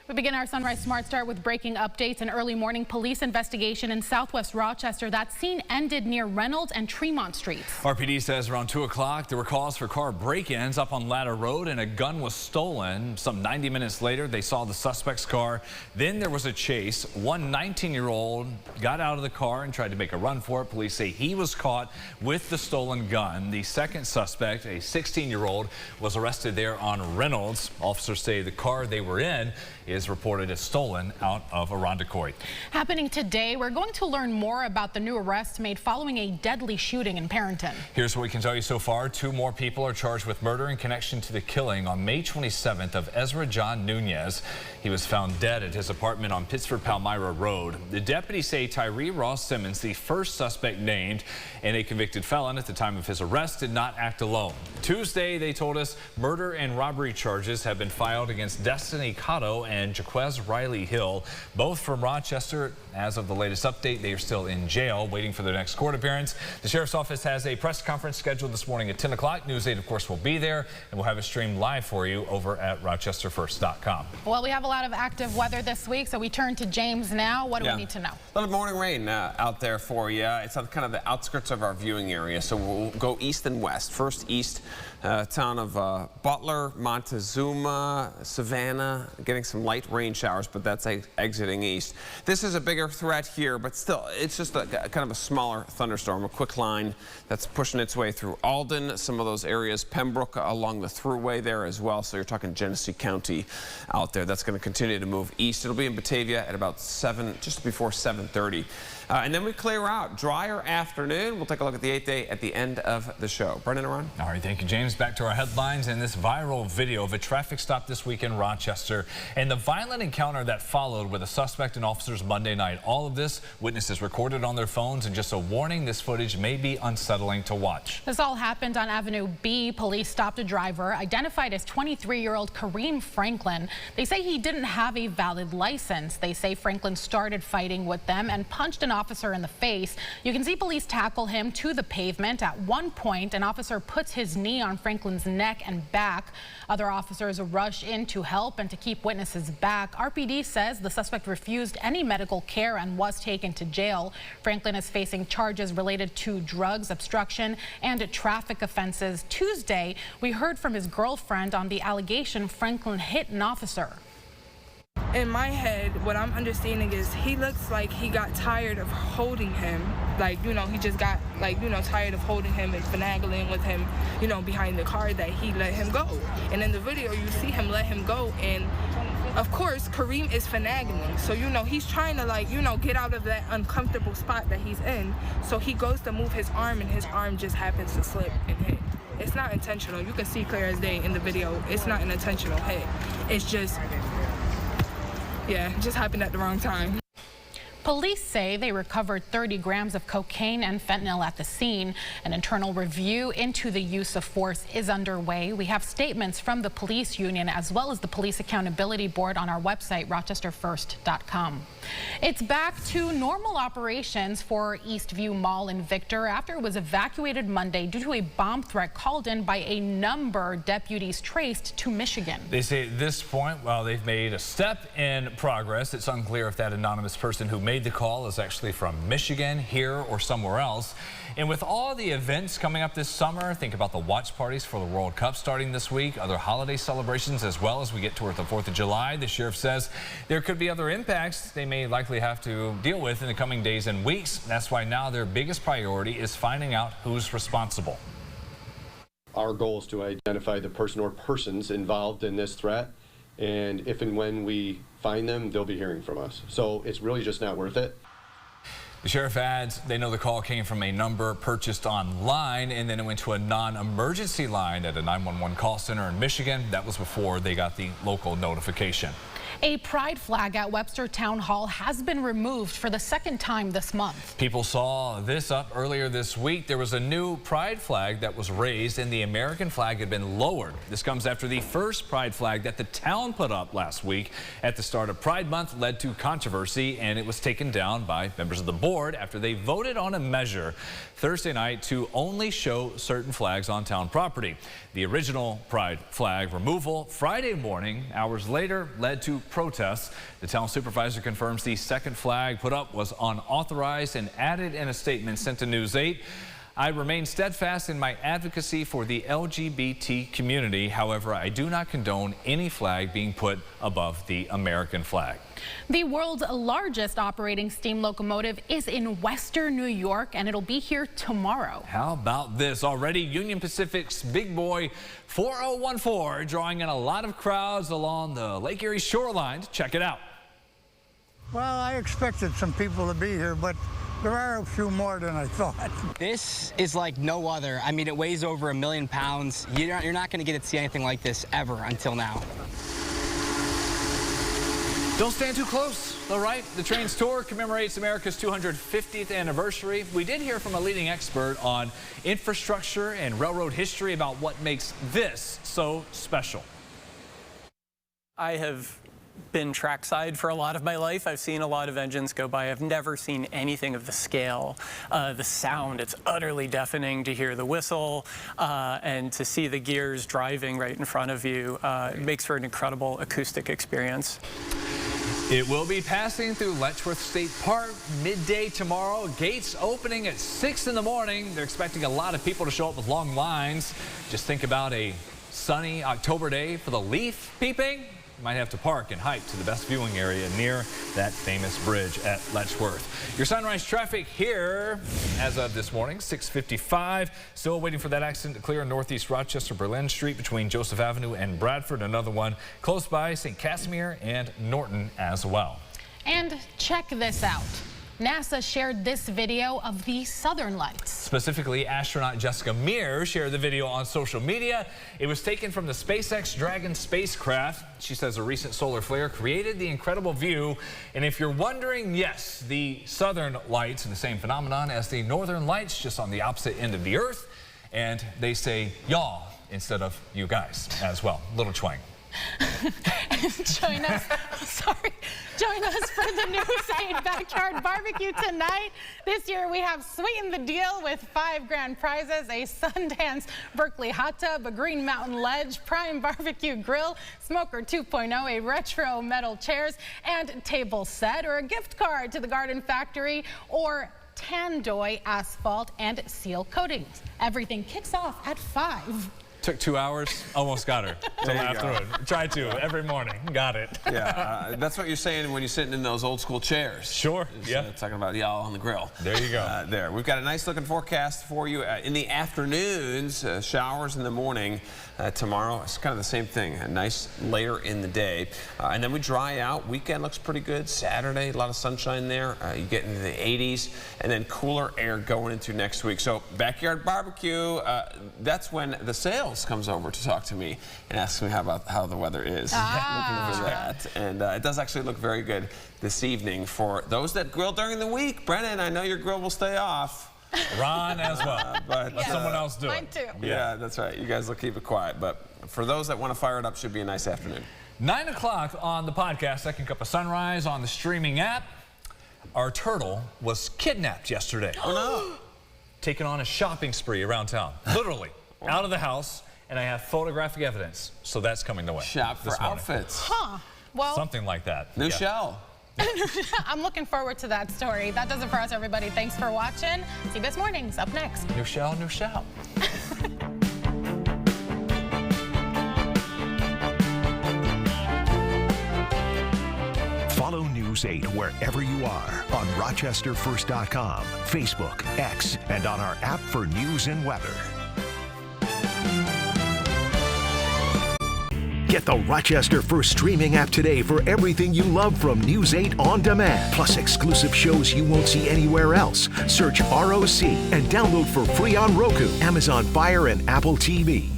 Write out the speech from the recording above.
We begin our Sunrise Smart Start with breaking updates. An early morning police investigation in southwest Rochester. That scene ended near Reynolds and Tremont Streets. RPD says around 2 o'clock there were calls for car break-ins up on Ladder Road and a gun was stolen. Some 90 minutes later they saw the suspect's car. Then there was a chase. One 19-year-old got out of the car and tried to make a run for it. Police say he was caught with the stolen gun. The second suspect, a 16-year-old, was arrested there on Reynolds. Officers say the car they were in is reported as stolen out of Irondequoit. Happening today, we're going to learn more about the new arrest made following a deadly shooting in Perrington. Here's what we can tell you so far. 2 more people are charged with murder in connection to the killing on May 27th of Ezra John Nunez. He was found dead at his apartment on Pittsford-Palmyra Road. The deputies say Tyree Ross Simmons, the first suspect named and a convicted felon at the time of his arrest, did not act alone. Tuesday, they told us murder and robbery charges have been filed against Destiny Cotto and Jaquez Riley Hill, both from Rochester. As of the latest update, they are still in jail waiting for their next court appearance. The sheriff's office has a press conference scheduled this morning at 10 o'clock. News 8, of course, will be there, and we'll have it streamed live for you over at rochesterfirst.com. Well, we have a lot of active weather this week, so we turn to James now. What do we need to know? A little morning rain out there for you. It's on kind of the outskirts of our viewing area, so we'll go east and west. First east, town of Butler, Montezuma, Savannah, getting some light rain showers, but that's exiting east. This is a bigger threat here, but still, it's just kind of a smaller thunderstorm, a quick line that's pushing its way through Alden, some of those areas, Pembroke along the thruway there as well. So you're talking Genesee County out there. That's going to continue to move east. It'll be in Batavia at about just before 7:30. And then we clear out. Drier afternoon. We'll take a look at the 8th day at the end of the show. Brendan and Ron. All right, thank you, James. Back to our headlines and this viral video of a traffic stop this week in Rochester and the violent encounter that followed with a suspect and officers Monday night. All of this, witnesses recorded on their phones, and just a warning, this footage may be unsettling to watch. This all happened on Avenue B. Police stopped a driver identified as 23-year-old Kareem Franklin. They say he didn't have a valid license. They say Franklin started fighting with them and punched an officer in the face. You can see police tackle him to the pavement. At one point, an officer puts his knee on Franklin's neck and back. Other officers rush in to help and to keep witnesses back. RPD says the suspect refused any medical care and was taken to jail. Franklin is facing charges related to drugs, obstruction, and traffic offenses. Tuesday, we heard from his girlfriend on the allegation Franklin hit an officer. In my head, what I'm understanding is he looks like he got tired of holding him. Like, you know, he just got, like, you know, tired of holding him and finagling with him, you know, behind the car, that he let him go. And in the video, you see him let him go. And of course, Kareem is finagling. So, you know, he's trying to, like, you know, get out of that uncomfortable spot that he's in. So he goes to move his arm, and his arm just happens to slip and hit. It's not intentional. You can see clear as day in the video. It's not an intentional hit. It's just... yeah, it just happened at the wrong time. Police say they recovered 30 grams of cocaine and fentanyl at the scene. An internal review into the use of force is underway. We have statements from the police union as well as the Police Accountability Board on our website, rochesterfirst.com. It's back to normal operations for Eastview Mall in Victor after it was evacuated Monday due to a bomb threat called in by a number deputies traced to Michigan. They say at this point, while they've made a step in progress, it's unclear if that anonymous person who made the call is actually from Michigan, here, or somewhere else. And with all the events coming up this summer, think about the watch parties for the World Cup starting this week, other holiday celebrations as well as we get toward the 4th of July. The sheriff says there could be other impacts they may likely have to deal with in the coming days and weeks. That's why now their biggest priority is finding out who's responsible. Our goal is to identify the person or persons involved in this threat, and if and when we find them, they'll be hearing from us. So it's really just not worth it. The sheriff adds they know the call came from a number purchased online, and then it went to a non-emergency line at a 911 call center in Michigan. That was before they got the local notification. A pride flag at Webster Town Hall has been removed for the second time this month. People saw this up earlier this week. There was a new pride flag that was raised and the American flag had been lowered. This comes after the first pride flag that the town put up last week at the start of Pride Month led to controversy, and it was taken down by members of the board after they voted on a measure Thursday night to only show certain flags on town property. The original pride flag removal Friday morning, hours later, led to protests. The town supervisor confirms the second flag put up was unauthorized and added in a statement sent to News 8. I remain steadfast in my advocacy for the LGBT community. However, I do not condone any flag being put above the American flag. The world's largest operating steam locomotive is in Webster, New York, and it'll be here tomorrow. How about this? Already Union Pacific's big boy 4014 drawing in a lot of crowds along the Lake Erie shoreline. Check it out. Well, I expected some people to be here, but there are a few more than I thought. This is like no other. I mean, it weighs over 1 million pounds. You're not going to get to see anything like this ever until now. Don't stand too close. All right, the train's tour commemorates America's 250th anniversary. We did hear from a leading expert on infrastructure and railroad history about what makes this so special. I have been trackside for a lot of my life. I've seen a lot of engines go by. I've never seen anything of the scale, the sound. It's utterly deafening to hear the whistle and to see the gears driving right in front of you. It makes for an incredible acoustic experience. It will be passing through Letchworth State Park midday tomorrow. Gates opening at 6 in the morning. They're expecting a lot of people to show up with long lines. Just think about a sunny October day for the leaf peeping. You might have to park and hike to the best viewing area near that famous bridge at Letchworth. Your sunrise traffic here as of this morning, 6:55. Still waiting for that accident to clear on Northeast Rochester Berlin Street between Joseph Avenue and Bradford. Another one close by St. Casimir and Norton as well. And check this out. NASA shared this video of the Southern Lights. Specifically, astronaut Jessica Meir shared the video on social media. It was taken from the SpaceX Dragon spacecraft. She says a recent solar flare created the incredible view. And if you're wondering, yes, the Southern Lights are the same phenomenon as the Northern Lights, just on the opposite end of the Earth. And they say y'all instead of you guys as well. Little twang. Join us for the News 8 Backyard Barbecue tonight. This year we have sweetened the deal with 5 grand prizes: a Sundance Berkeley hot tub, a Green Mountain Ledge Prime Barbecue Grill, Smoker 2.0, a retro metal chairs and table set, or a gift card to the Garden Factory, or Tandoy Asphalt and Seal Coatings. Everything kicks off at 5. Took 2 hours, almost got her to laugh through it. Try to every morning, got it. Yeah, that's what you're saying when you're sitting in those old school chairs. Sure, yeah. Talking about y'all on the grill. There you go. There, we've got a nice looking forecast for you in the afternoons, showers in the morning. Tomorrow, it's kind of the same thing, a nice later in the day. And then we dry out. Weekend looks pretty good. Saturday, a lot of sunshine there. You get into the 80s, and then cooler air going into next week. So backyard barbecue, that's when the sales comes over to talk to me and asks me how the weather is. Looking for that. And it does actually look very good this evening for those that grill during the week. Brennan, I know your grill will stay off. Ron as well. But let someone else do Mine it. too. Yeah, that's right. You guys will keep it quiet. But for those that want to fire it up, should be a nice afternoon. 9 o'clock on the podcast, Second Cup of Sunrise on the streaming app. Our turtle was kidnapped yesterday. Oh, no. Taken on a shopping spree around town. Literally. Out of the house. And I have photographic evidence. So that's coming the way. Shop for outfits. Huh. Well, something like that. New shell. I'm looking forward to that story. That does it for us, everybody. Thanks for watching. CBS Mornings up next. New shell, new shell. Follow News 8 wherever you are on RochesterFirst.com, Facebook, X, and on our app for news and weather. Get the Rochester First streaming app today for everything you love from News 8 on demand, plus exclusive shows you won't see anywhere else. Search ROC and download for free on Roku, Amazon Fire, and Apple TV.